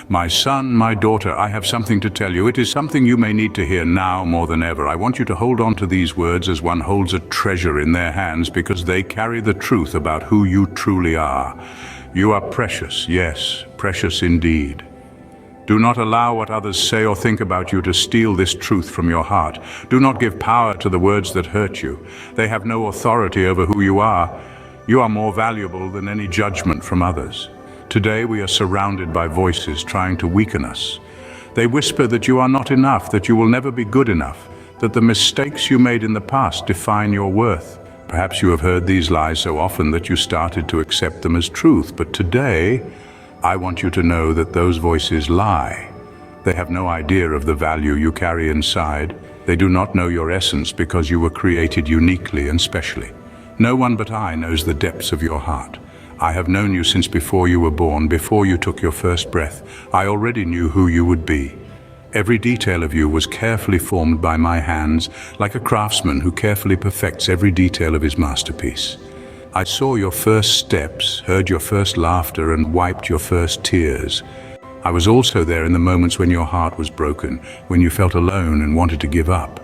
My son, my daughter, I have something to tell you. It is something you may need to hear now more than ever. I want you to hold on to these words as one holds a treasure in their hands, because they carry the truth about who you truly are. You are precious, yes, precious indeed. Do not allow what others say or think about you to steal this truth from your heart. Do not give power to the words that hurt you. They have no authority over who you are. You are more valuable than any judgment from others. Today we are surrounded by voices trying to weaken us. They whisper that you are not enough, that you will never be good enough, that the mistakes you made in the past define your worth. Perhaps you have heard these lies so often that you started to accept them as truth, but today, I want you to know that those voices lie. They have no idea of the value you carry inside. They do not know your essence because you were created uniquely and specially. No one but I knows the depths of your heart. I have known you since before you were born, before you took your first breath. I already knew who you would be. Every detail of you was carefully formed by my hands, like a craftsman who carefully perfects every detail of his masterpiece. I saw your first steps, heard your first laughter, and wiped your first tears. I was also there in the moments when your heart was broken, when you felt alone and wanted to give up.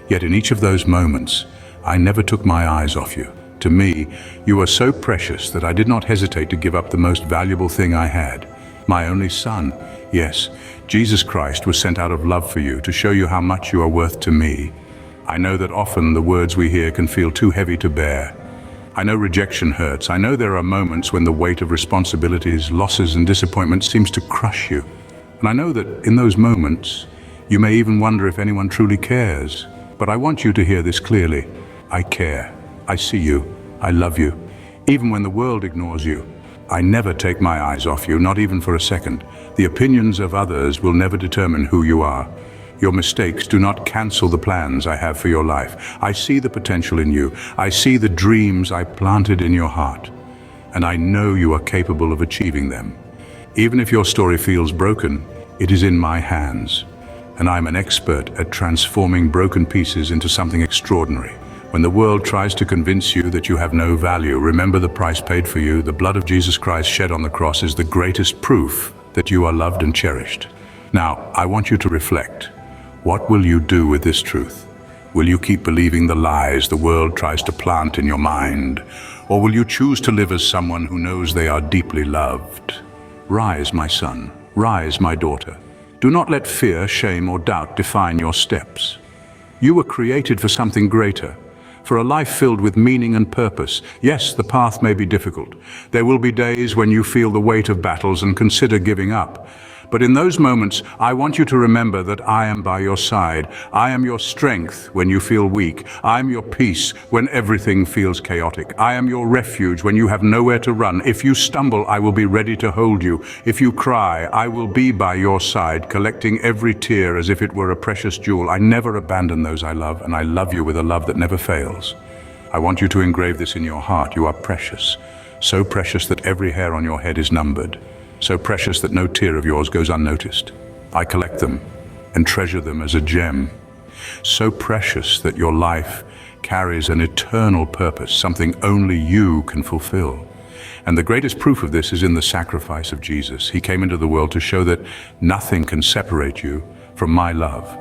Yet in each of those moments, I never took my eyes off you. To me, you are so precious that I did not hesitate to give up the most valuable thing I had, my only son. Yes, Jesus Christ was sent out of love for you, to show you how much you are worth to me. I know that often the words we hear can feel too heavy to bear. I know rejection hurts. I know there are moments when the weight of responsibilities, losses, and disappointment seems to crush you. And I know that in those moments, you may even wonder if anyone truly cares. But I want you to hear this clearly. I care. I see you. I love you. Even when the world ignores you, I never take my eyes off you, not even for a second. The opinions of others will never determine who you are. Your mistakes do not cancel the plans I have for your life. I see the potential in you. I see the dreams I planted in your heart. And I know you are capable of achieving them. Even if your story feels broken, it is in my hands. And I'm an expert at transforming broken pieces into something extraordinary. When the world tries to convince you that you have no value, remember the price paid for you. The blood of Jesus Christ shed on the cross is the greatest proof that you are loved and cherished. Now, I want you to reflect. What will you do with this truth? Will you keep believing the lies the world tries to plant in your mind? Or will you choose to live as someone who knows they are deeply loved? Rise, my son. Rise, my daughter. Do not let fear, shame, or doubt define your steps. You were created for something greater, for a life filled with meaning and purpose. Yes, the path may be difficult. There will be days when you feel the weight of battles and consider giving up. But in those moments, I want you to remember that I am by your side. I am your strength when you feel weak. I am your peace when everything feels chaotic. I am your refuge when you have nowhere to run. If you stumble, I will be ready to hold you. If you cry, I will be by your side, collecting every tear as if it were a precious jewel. I never abandon those I love, and I love you with a love that never fails. I want you to engrave this in your heart. You are precious, so precious that every hair on your head is numbered. So precious that no tear of yours goes unnoticed. I collect them and treasure them as a gem. So precious that your life carries an eternal purpose, something only you can fulfill. And the greatest proof of this is in the sacrifice of Jesus. He came into the world to show that nothing can separate you from my love.